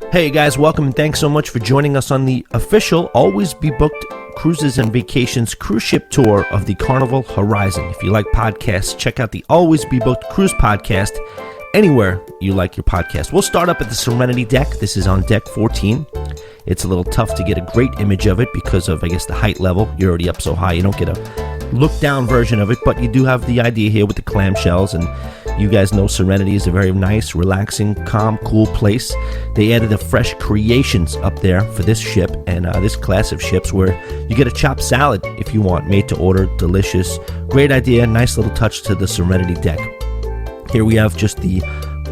Hey guys, welcome and thanks so much for joining us on the official Always Be Booked Cruises and Vacations cruise ship tour of the Carnival Horizon. If you like podcasts, check out the Always Be Booked Cruise podcast anywhere you like your podcast. We'll start up at the Serenity deck. This is on deck 14. It's a little tough to get a great image of it because of, I guess, the height level. You're already up so high, you don't get a look-down version of it, but you do have the idea here with the clamshells, and you guys know Serenity is a very nice, relaxing, calm, cool place. They added the Fresh Creations up there for this ship and this class of ships where you get a chopped salad if you want, made to order, delicious. Great idea, nice little touch to the Serenity deck. Here we have just the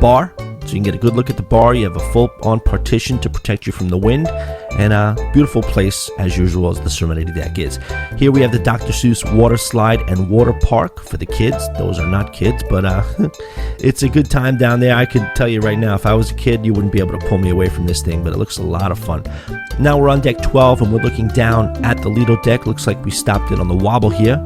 bar, so you can get a good look at the bar. You have a full-on partition to protect you from the wind, and a beautiful place, as usual, as the Serenity deck is. Here we have the Dr. Seuss water slide and water park for the kids. Those are not kids, but it's a good time down there. I can tell you right now, if I was a kid, you wouldn't be able to pull me away from this thing, but it looks a lot of fun. Now we're on deck 12, and we're looking down at the Lido deck. Looks like we stopped it on the wobble here.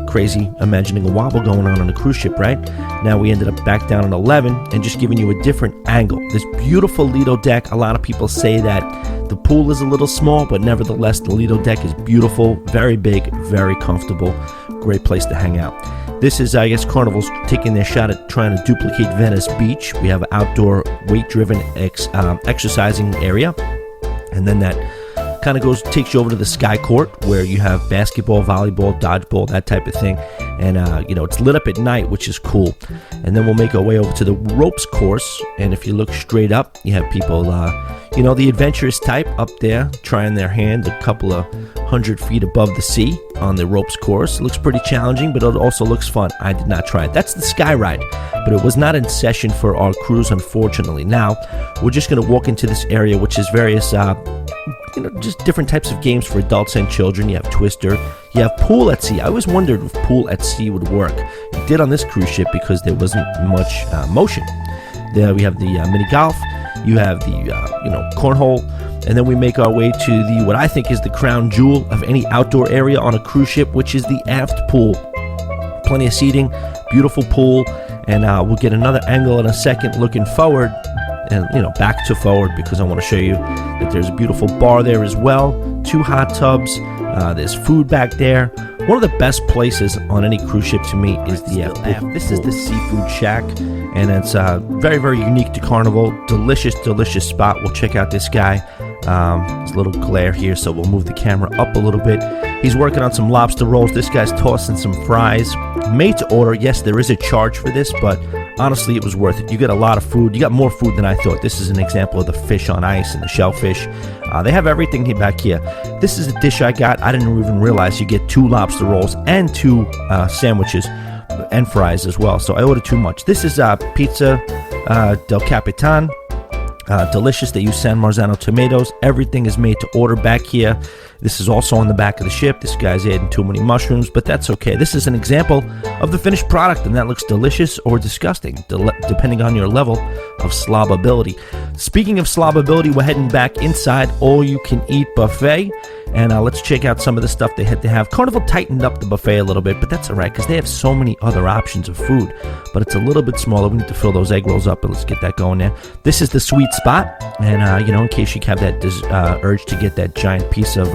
Crazy imagining a wobble going on a cruise ship, right? Now we ended up back down at 11 and just giving you a different angle. This beautiful Lido deck, a lot of people say that the pool is a little small, but nevertheless, the Lido deck is beautiful, very big, very comfortable, great place to hang out. This is, I guess, Carnival's taking their shot at trying to duplicate Venice Beach. We have an outdoor weight-driven exercising area, and then that kind of takes you over to the Sky Court where you have basketball, volleyball, dodgeball, that type of thing, and it's lit up at night, which is cool. And then we'll make our way over to the ropes course, and if you look straight up, you have people the adventurous type up there trying their hand a couple of 100 feet above the sea on the ropes course. It looks pretty challenging, but it also looks fun. I did not try it. That's the Sky Ride, but it was not in session for our cruise, unfortunately. Now we're just going to walk into this area, which is various just different types of games for adults and children. You have Twister, you have Pool at Sea. I always wondered if Pool at Sea would work. It did on this cruise ship because there wasn't much motion. There we have the mini golf, you have the cornhole, and then we make our way to the what I think is the crown jewel of any outdoor area on a cruise ship, which is the aft pool. Plenty of seating, beautiful pool, and we'll get another angle in a second looking forward. And back to forward, because I want to show you that there's a beautiful bar there as well, 2 hot tubs, there's food back there. One of the best places on any cruise ship to me is the aft. This is the Seafood Shack, and it's very, very unique to Carnival. Delicious spot. We'll check out this guy. There's a little glare here, so we'll move the camera up a little bit. He's working on some lobster rolls. This guy's tossing some fries. Made to order. Yes, there is a charge for this, but honestly, it was worth it. You get a lot of food. You got more food than I thought. This is an example of the fish on ice and the shellfish. They have everything back here. This is a dish I got. I didn't even realize you get 2 lobster rolls and 2 sandwiches and fries as well. So I ordered too much. This is Pizza del Capitan. Delicious. They use San Marzano tomatoes. Everything is made to order back here. This is also on the back of the ship. This guy's adding too many mushrooms, but that's okay. This is an example of the finished product, and that looks delicious or disgusting, depending on your level of slobability. Speaking of slobability, we're heading back inside all-you-can-eat buffet, and let's check out some of the stuff they had to have. Carnival tightened up the buffet a little bit, but that's all right, because they have so many other options of food, but it's a little bit smaller. We need to fill those egg rolls up, but let's get that going there. This is the sweet spot, and in case you have that urge to get that giant piece of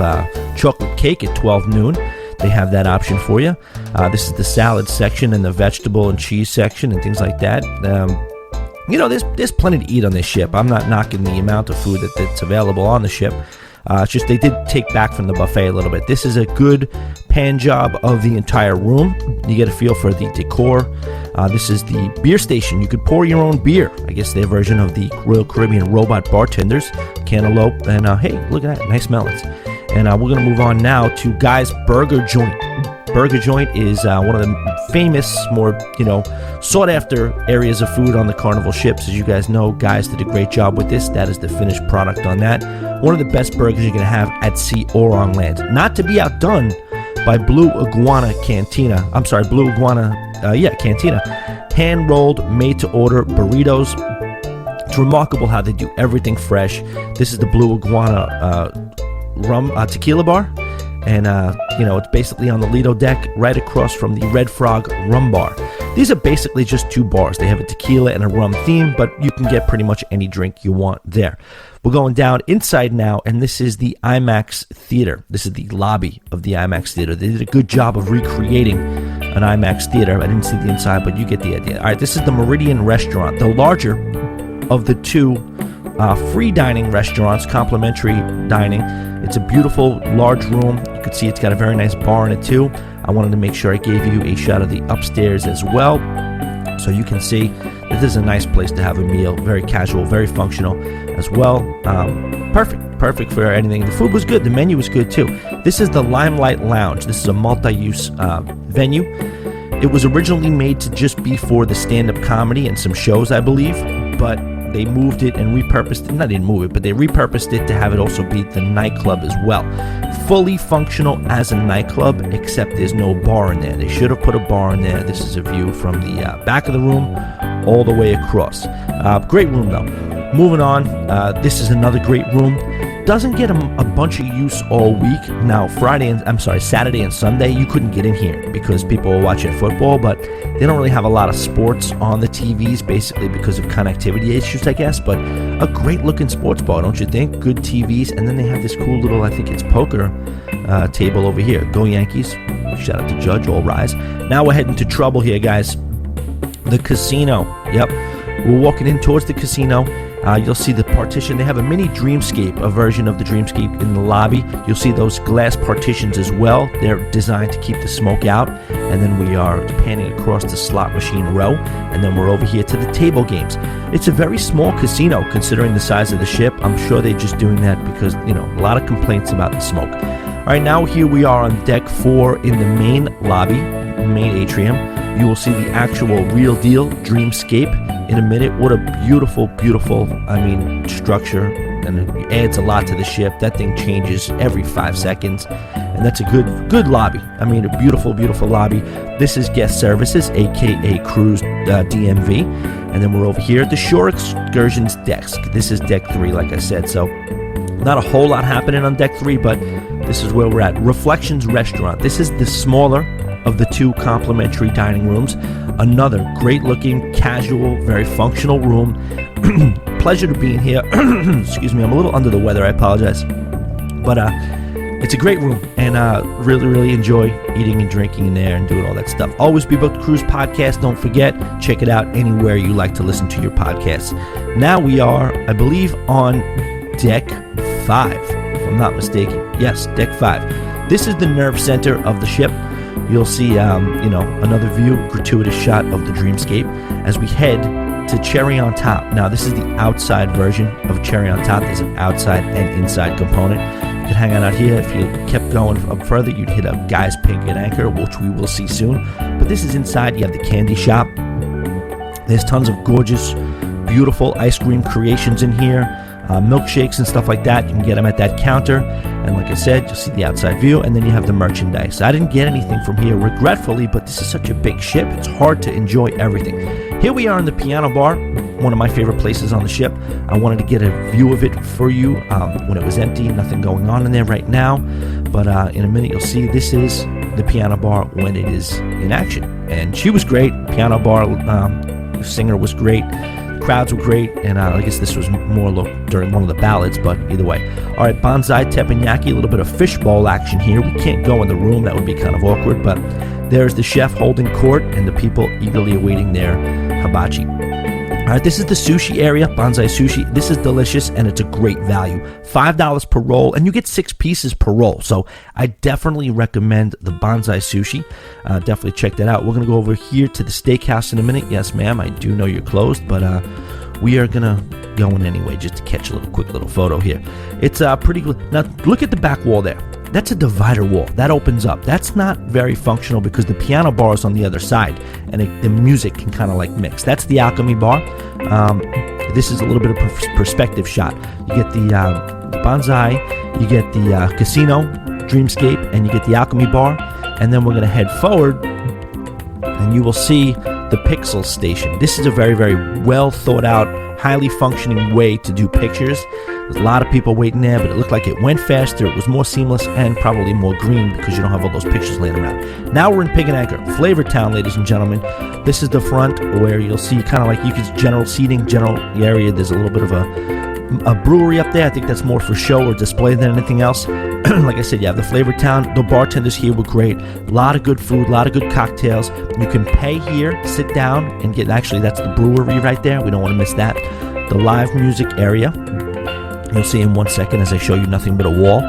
chocolate cake at 12 noon, they have that option for you. This is the salad section and the vegetable and cheese section and things like that. There's plenty to eat on this ship. I'm not knocking the amount of food that's available on the ship. It's just they did take back from the buffet a little bit. This is a good pan job of the entire room. You get a feel for the decor. This is the beer station. You could pour your own beer. I guess their version of the Royal Caribbean robot bartenders. Cantaloupe, and hey, look at that, nice melons. And we're going to move on now to Guy's Burger Joint. Burger Joint is one of the famous, more, sought-after areas of food on the Carnival ships. As you guys know, Guys did a great job with this. That is the finished product on that. One of the best burgers you're going to have at sea or on land. Not to be outdone by Blue Iguana Cantina. Cantina. Hand-rolled, made-to-order burritos. It's remarkable how they do everything fresh. This is the Blue Iguana tequila bar. And, it's basically on the Lido deck right across from the Red Frog Rum Bar. These are basically just 2 bars. They have a tequila and a rum theme, but you can get pretty much any drink you want there. We're going down inside now, and this is the IMAX Theater. This is the lobby of the IMAX Theater. They did a good job of recreating an IMAX Theater. I didn't see the inside, but you get the idea. All right, this is the Meridian Restaurant, the larger of the 2 free dining restaurants, complimentary dining. It's a beautiful, large room. You can see it's got a very nice bar in it, too. I wanted to make sure I gave you a shot of the upstairs as well, so you can see that this is a nice place to have a meal. Very casual, very functional as well. Perfect for anything. The food was good. The menu was good too. This is the Limelight Lounge. This is a multi-use venue. It was originally made to just be for the stand-up comedy and some shows, I believe, but they moved it and repurposed it. Not didn't move it, but they repurposed it to have it also be the nightclub as well. Fully functional as a nightclub, except there's no bar in there. They should have put a bar in there. This is a view from the back of the room all the way across. Great room though. Moving on, this is another great room. Doesn't get a bunch of use all week. Now, Saturday and Sunday, you couldn't get in here because people were watching football, but they don't really have a lot of sports on the TVs, basically because of connectivity issues, I guess, but a great-looking sports bar, don't you think? Good TVs, and then they have this cool little, I think it's poker table over here. Go Yankees. Shout out to Judge, all rise. Now we're heading to trouble here, guys. The casino. Yep. We're walking in towards the casino. You'll see the partition. They have a mini Dreamscape, a version of the Dreamscape in the lobby. You'll see those glass partitions as well. They're designed to keep the smoke out. And then we are panning across the slot machine row. And then we're over here to the table games. It's a very small casino considering the size of the ship. I'm sure they're just doing that because, a lot of complaints about the smoke. All right, now here we are on deck 4 in the main lobby, main atrium. You will see the actual real deal Dreamscape in a minute. What a beautiful, structure, and it adds a lot to the ship. That thing changes every 5 seconds, and that's a good lobby. A beautiful lobby. This is guest services, aka cruise DMV, and then we're over here at the Shore Excursions desk. This is deck 3, like I said, so not a whole lot happening on deck 3, but this is where we're at. Reflections Restaurant. This is the smaller of the 2 complimentary dining rooms. Another great looking, casual, very functional room. Pleasure to be in here. Excuse me, I'm a little under the weather, I apologize. But it's a great room, and really enjoy eating and drinking in there and doing all that stuff. Always Be Booked Cruise Podcast. Don't forget, check it out anywhere you like to listen to your podcasts. Now we are, I believe, on deck 5, if I'm not mistaken. Yes, deck 5. This is the nerve center of the ship. You'll see, another view, gratuitous shot of the Dreamscape as we head to Cherry on Top. Now, this is the outside version of Cherry on Top. There's an outside and inside component. You can hang out here. If you kept going up further, you'd hit a Guy's Pink at Anchor, which we will see soon. But this is inside. You have the candy shop. There's tons of gorgeous, beautiful ice cream creations in here. Milkshakes and stuff like that. You can get them at that counter. And like I said, you'll see the outside view, and then you have the merchandise. I didn't get anything from here, regretfully, but this is such a big ship. It's hard to enjoy everything. Here we are in the piano bar, one of my favorite places on the ship. I wanted to get a view of it for you when it was empty. Nothing going on in there right now. But in a minute, you'll see this is the piano bar when it is in action. And she was great. Piano bar singer was great. Crowds were great, and I guess this was more during one of the ballads, but either way. All right, Banzai Teppanyaki, a little bit of fishbowl action here. We can't go in the room. That would be kind of awkward, but there's the chef holding court and the people eagerly awaiting their hibachi. All right, this is the sushi area, Banzai Sushi. This is delicious, and it's a great value. $5 per roll, and you get 6 pieces per roll. So I definitely recommend the Banzai Sushi. Definitely check that out. We're going to go over here to the steakhouse in a minute. Yes, ma'am, I do know you're closed, but we are going to go in anyway just to catch a quick little photo here. It's pretty good. Now, look at the back wall there. That's a divider wall. That opens up. That's not very functional because the piano bar is on the other side, and the music can kind of mix. That's the Alchemy bar. This is a little bit of perspective shot. You get the Banzai, you get the casino, Dreamscape, and you get the Alchemy bar. And then we're going to head forward, and you will see the Pixel station. This is a very, very well thought out highly functioning way to do pictures. There's a lot of people waiting there, but it looked like it went faster, it was more seamless, and probably more green because you don't have all those pictures laying around. Now we're in Pig and Anchor, Flavor Town, ladies and gentlemen. This is the front where you'll see kind of like you can general seating, general area. There's a little bit of a brewery up there. I think that's more for show or display than anything else. Like I said, you have the Flavor Town. The bartenders here were great. A lot of good food, a lot of good cocktails. You can pay here, sit down, and get, actually that's the brewery right there. We don't want to miss that. The live music area. You'll see in 1 second as I show you nothing but a wall.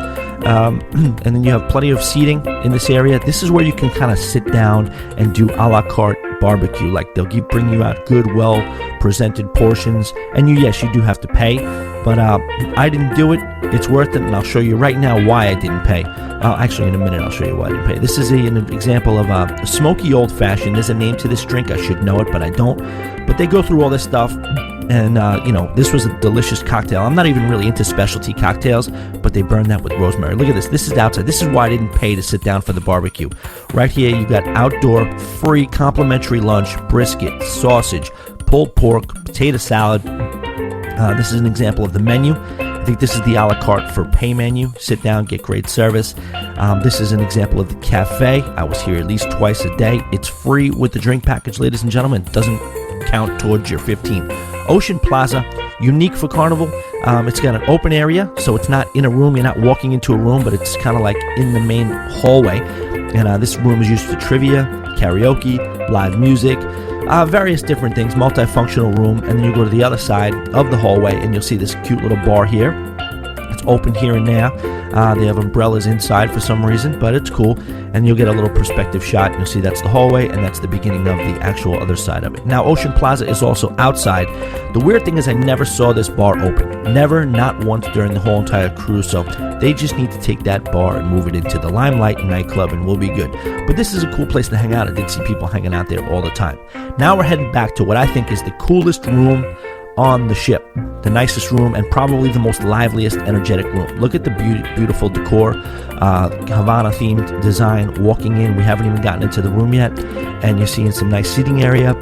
And then you have plenty of seating in this area. This is where you can kind of sit down and do a la carte barbecue. Like they'll bring you out good, well presented portions. And yes, you do have to pay. But I didn't do it. It's worth it, and I'll show you right now why I didn't pay. Actually, in a minute, I'll show you why I didn't pay. This is an example of a smoky old-fashioned. There's a name to this drink. I should know it, but I don't. But they go through all this stuff. And, this was a delicious cocktail. I'm not even really into specialty cocktails, but they burn that with rosemary. Look at this. This is outside. This is why I didn't pay to sit down for the barbecue. Right here, you got outdoor, free, complimentary lunch, brisket, sausage, pulled pork, potato salad. This is an example of the menu. I think this is the a la carte for pay menu. Sit down, get great service. This is an example of the cafe. I was here at least twice a day. It's free with the drink package, ladies and gentlemen. It doesn't count towards your 15. Ocean Plaza, unique for Carnival. It's got an open area, so it's not in a room. You're not walking into a room, but it's kind of like in the main hallway. And this room is used for trivia, karaoke, live music, various different things, multifunctional room. And then you go to the other side of the hallway, and you'll see this cute little bar here. It's open here and there. They have umbrellas inside for some reason, but it's cool. And you'll get a little perspective shot. You'll see that's the hallway, and that's the beginning of the actual other side of it. Now, Ocean Plaza is also outside. The weird thing is I never saw this bar open. Never, not once during the whole entire cruise. So they just need to take that bar and move it into the Limelight nightclub, and we'll be good. But this is a cool place to hang out. I did see people hanging out there all the time. Now we're heading back to what I think is the coolest room on the ship, the nicest room, and probably the most liveliest, energetic room. Look at the beautiful decor, Havana-themed design. Walking in, we haven't even gotten into the room yet, and you're seeing some nice seating area,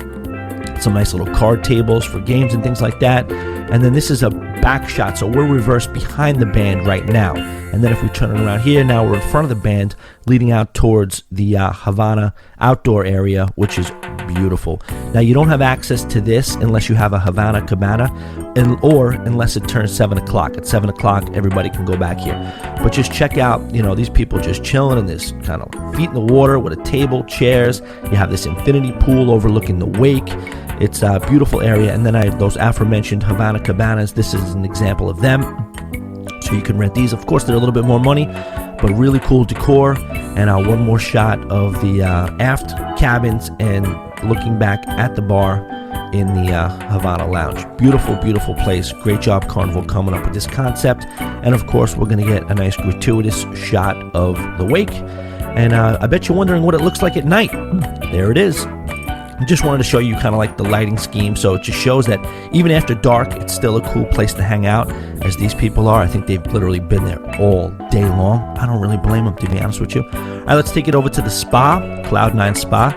some nice little card tables for games and things like that. And then this is a back shot, so we're reversed behind the band right now. And then if we turn it around here, now we're in front of the band, leading out towards the Havana outdoor area, which is beautiful. Now, you don't have access to this unless you have a Havana Cabana, or unless it turns 7 o'clock. At 7 o'clock, everybody can go back here. But just check out, these people just chilling in this kind of feet in the water with a table, chairs. You have this infinity pool overlooking the wake. It's a beautiful area. And then I have those aforementioned Havana Cabanas. This is an example of them. So you can rent these. Of course, they're a little bit more money, but really cool decor. And one more shot of the aft cabins and looking back at the bar in the Havana Lounge. Beautiful, beautiful place. Great job, Carnival, coming up with this concept. And of course, we're going to get a nice gratuitous shot of the wake. And I bet you're wondering what it looks like at night. There it is. I just wanted to show you kind of like the lighting scheme, so it just shows that even after dark, it's still a cool place to hang out, as these people are. I think they've literally been there all day long. I don't really blame them, to be honest with you. All right, let's take it over to the spa, Cloud9 Spa.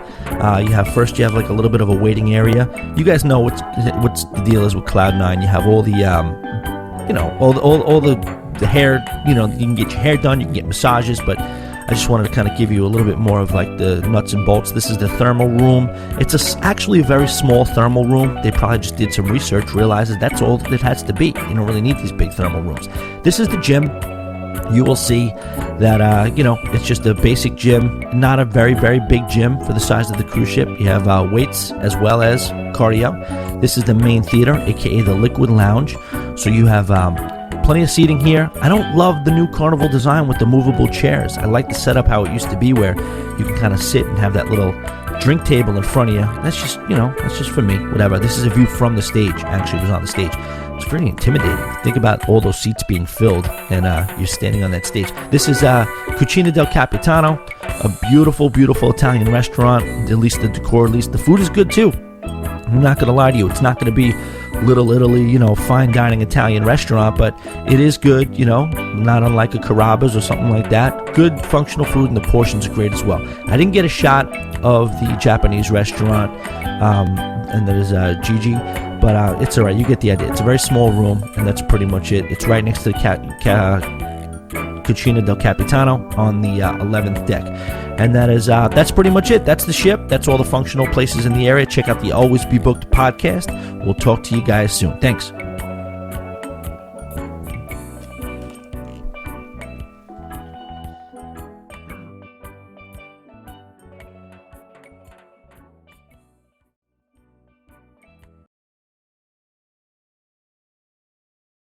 You have like a little bit of a waiting area. You guys know what's the deal is with Cloud9. You have all the, all the hair. You can get your hair done, you can get massages, but I just wanted to kind of give you a little bit more of like the nuts and bolts. This is the thermal room. It's actually a very small thermal room. They probably just did some research, realizes that's all it has to be. You don't really need these big thermal rooms. This is the gym. You will see that, it's just a basic gym, not a very, very big gym for the size of the cruise ship. You have weights as well as cardio. This is the main theater, aka the Liquid Lounge. So you have plenty of seating here. I don't love the new Carnival design with the movable chairs. I like the setup how it used to be, where you can kind of sit and have that little drink table in front of you. That's just for me, whatever. This is a view from the stage. Actually, it was on the stage. It's pretty intimidating. Think about all those seats being filled, and you're standing on that stage. This is Cucina del Capitano, a beautiful, beautiful Italian restaurant. At least the decor, at least the food is good too. I'm not going to lie to you. It's not going to be Little Italy, fine dining Italian restaurant, but it is good, not unlike a Carrabba's or something like that. Good functional food, and the portions are great as well. I didn't get a shot of the Japanese restaurant, and that is Gigi, but it's all right. You get the idea. It's a very small room, and that's pretty much it. It's right next to the Cucina del Capitano on the 11th deck. And that's pretty much it. That's the ship. That's all the functional places in the area. Check out the Always Be Booked podcast. We'll talk to you guys soon. Thanks.